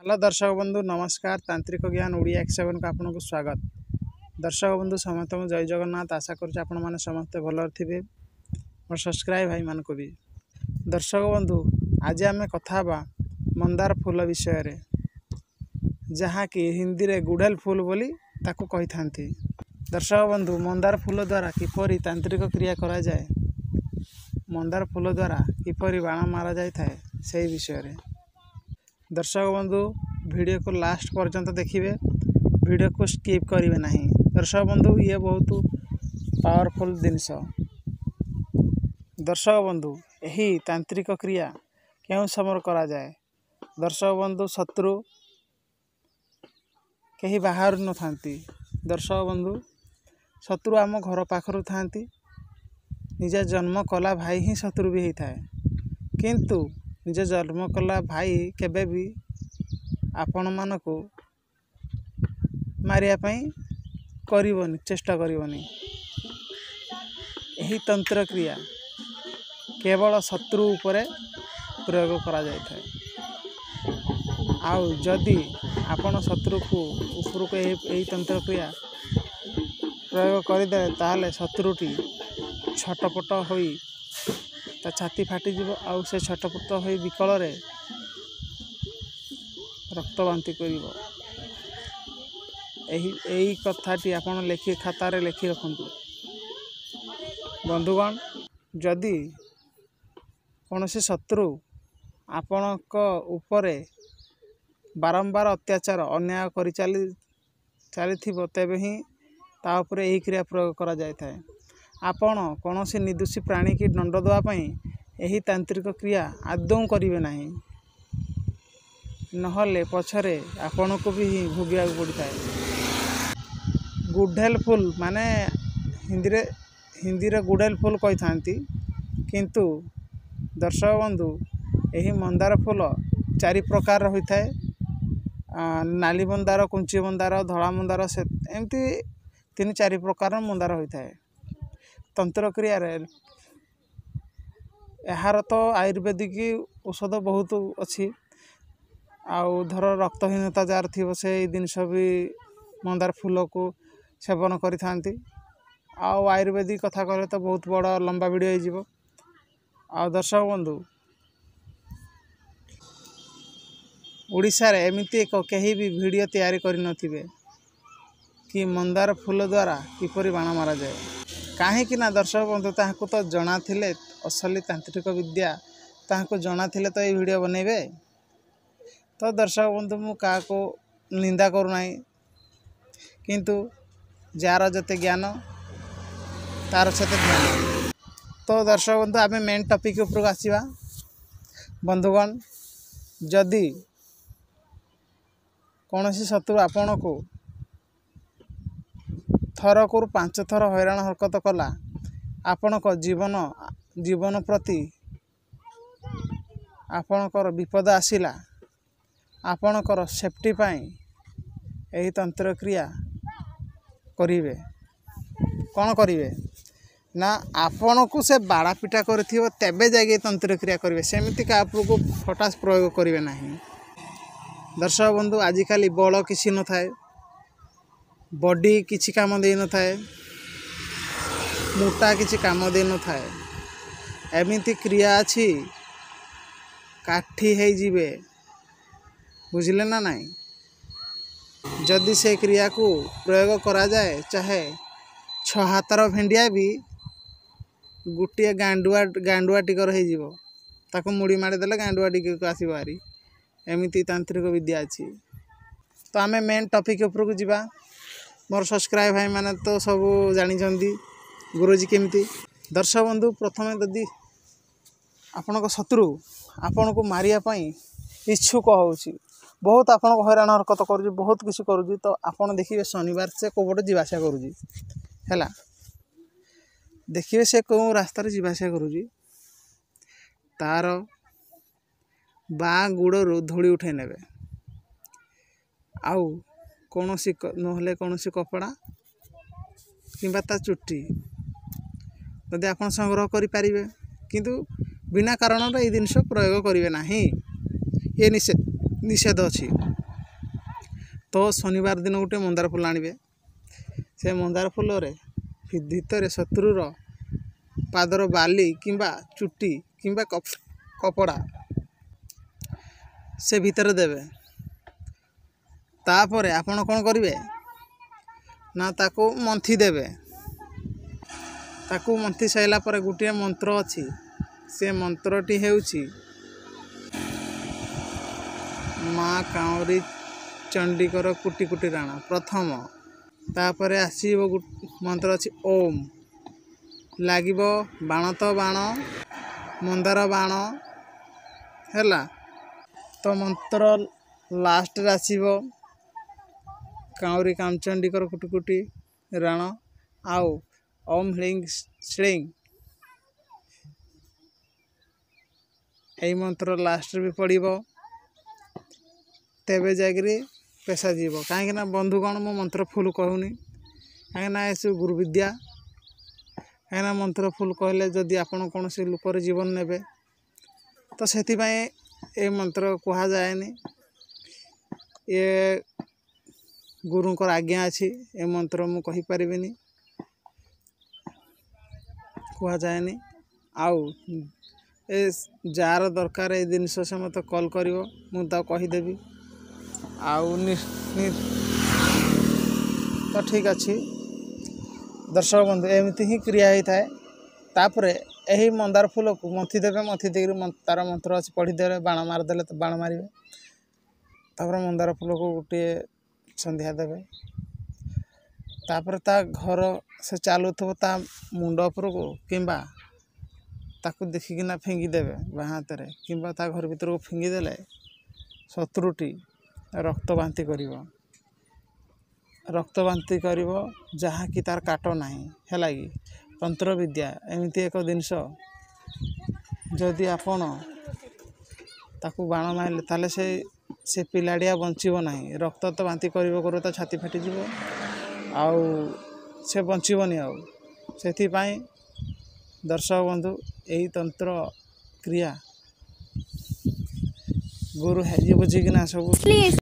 Hello दर्शक बंधु नमस्कार। तांत्रिक ज्ञान ओडिया X7 को आपको स्वागत। दर्शक बंधु समस्त जय जगन्नाथ। आशा कर समस्ते भल थे और सब्सक्राइब भाई मान को भी। दर्शक बंधु आज आम कथा मंदार फूल विषय रे, जहाँ कि हिंदी रे गुड़ेल फूल बोली ताकू कही था। दर्शक बंधु मंदार फूल द्वारा किपरि तांत्रिक क्रिया करा जाए, मंदार फूल द्वारा किपरि बाण मारा जाए थाए से विषय रे। दर्शक बंधु वीडियो को लास्ट पर्यंत देखिए, वीडियो को स्किप करेंगे नहीं। दर्शक बंधु ये बहुत पावरफुल जिनस। दर्शक बंधु यही तांत्रिक क्रिया क्यों समय करा जाए। दर्शक बंधु शत्रु कहीं बाहर न थांती। दर्शक बंधु शत्रु आम घर पाखरु थांती। निज जन्म कला भाई ही शत्रु भी होता है, किंतु निज जन्म कला भाई केबे भी आपण मानकु मारिया पई करिवनी, चेष्टा करिवनी। यही तंत्र क्रिया केवल शत्रु उपरे प्रयोग करा जाय थाए। आउ जदि आपण शत्रु को ऊपर को यही तंत्र क्रिया प्रयोग करदे ताले शत्रुटी छटपट होई ता छाती फाटी जीव। आउ से छटपट होई विकल रे रक्तवांती करिवो। यही कथाटी आपण लिखि खातार लिखि रखंतु। बंधुगण जदि कौनसी शत्रु आपणक उपरे बारंबार अत्याचार अन्याय करि चली तेबे ही ता उपरे यही क्रिया प्रयोग करा जाय थाए। आपण कौनसी निर्दोषी प्राणी की दंड देवा पई यही तांत्रिक क्रिया आदौ करिवे नाही, नहले पछरे आपण को भी भोगिया पड़ता है। गुड़ेल फूल माने हिंदी रे गुड़ेल फूल कही थांती, किंतु दर्शक बंधु यही मंदार फूल चारि प्रकार होता है। नाली मंदार, कुंची मंदार, धड़ा मंदार, से एमती 3-4 प्रकार मंदार होता है। तंत्र क्रिया रे यार तो आयुर्वेदिक औषध बहुत अच्छी। आउ धर रक्तहीनता जार थी से जिनस भी मंदार फूल को सेवन करि थांती। आउ आयुर्वेदिक कथा कहले तो बहुत बड़ा लंबा वीडियो हो। आ दर्शक बंधु ओडिशा रे एमिति एक कहीं भी वीडियो तैयारी करि नथिबे कि मंदार फूल द्वारा किपरि बाण मारा जाए। कहीं ना दर्शक बंधु ताहाको तो जना थिले असली तांत्रिक विद्या, ताहाको जना थिले तो ये वीडियो बनेबे। तो दर्शक बंधु मु का को निंदा करू नाही, किंतु जार जते ज्ञान तार सते ज्ञान। तो दर्शक बंधु आमे मेन टॉपिक ऊपर आसीबा। बंधुगण जदि कौनसी शत्रु आपण को थर को 5 थर हैरान हरकत कला, आपण को जीवन प्रति आपणकर विपद आसिला, आपणकर सेफ्टी पाई यही तंत्र क्रिया करिवे। कौन करिवे ना आपण को से बाड़ा पिटा करथिबो तेबे जाके तंत्र क्रिया करिवे, सेमिति का आप को फटास प्रयोग करिवे नाही। दर्शक बंधु आजिकाली बल किसी न थाए, बॉडी किसी काम दे न थाए, मोटा किसी काम दे न थाए। एमिति क्रिया अछि काठी है जीवे, बुझले ना नहीं। जदि से क्रिया को प्रयोग करा जाए, चाहे 6 हाथर भेंडिया भी गोटे गांडुआ टिकर हो जीवो, ताको मुड़ी मारी देले गांडुआ टिके को आसी बारी। एमिति तांत्रिक विद्या अछि। तो आमे मेन टॉपिक ऊपर को जीवा। मोर सब्सक्राइब भाई माने तो सब जानी जंदी गुरुजी केमिति। दर्शक बंधु प्रथमे यदि आपण को शत्रु आपण को मारिया पई इच्छुक होउची, बहुत आपण को हैरान हरकत करूची, बहुत किसी करूची, तो आपण देखिए शनिवार से कोबटे जीवासा करूची हैला। देखिए से को रास्ता रे जीवासा करूची, तार बा गुड़रू धूली उठे नेबे। आउ कौनसी नहले कौनसी कपड़ा किंबा ता चुट्टी यदि आप संग्रह करें, किंतु बिना कारण ये जिनस प्रयोग करेंगे ना, ये निषेध अच्छी। तो शनिवार दिन गोटे मंदार फूल आनिबे से मंदार फूल रे भितर शत्रुर पादर बाली किंबा चुटी किंबा कपड़ा से भितर देवे तापर आपण कौन करेंगे ना ताको मंथी देवे ताकू मंथी साइला पर गोटे मंत्र अच्छी से मंत्रटी हेउची माँ काउरी चंडीकर कुटी कुटी राणा प्रथम तापर आसीबो मंत्र अच्छी ओम लागिबो बाण तो बाण मंदार बाण हैला तो मंत्र लास्ट आसीबो काउरी कामचंडीकर कुटी कुटी राण आउ ओम ह्लिंग श्लिंग यही मंत्र लास्ट भी पड़ो तेबे जाकरी पेशा जीव कहीं बंधुगण मो मंत्र फुल कहूनी कहीं सब गुरु विद्या कहीं मंत्र फुल कहले जदि आपण कौन से लोकर जीवन नेबे तो से ए मंत्र कह जाएनि ये गुरुंकर आज्ञा अच्छी ए मंत्र मु कहि परिबिनी कह जाएनि आउ ए जार दरकार ए जिनस से मत कॉल करिवो मु ता कहिदेबी आउ तो ठीक अच्छी दर्शक बंधु एमती ही क्रिया होता है तापर यही मंदार फूल को मंथी देवे मंथी देकर तार मंत्र अच्छी पढ़ीदे बाण मारिदे तो बाण मारे तापर मंदार फूल को गोटे संध्या देवे तापर ता घर से चलु ता मुंड उपर को किंबा ताकू देखिकिना फिंगी देवे बाँ हाथ में किंबा ता घर भीतर को फिंगी देले शत्रुटी रक्त बांति करिवो जहाँ कि तार काट नहीं है कि तंत्र विद्या एमती एक जिनस जदि आपण ताकू बाण मारे ताले से पिलाड़िया बंचीब नहीं रक्त तो बांति कर तो छाती फाटी जीव आउ से बंचीबनी आउ से दर्शक बंधु यही तंत्र क्रिया गुरु है बुझिकिना सब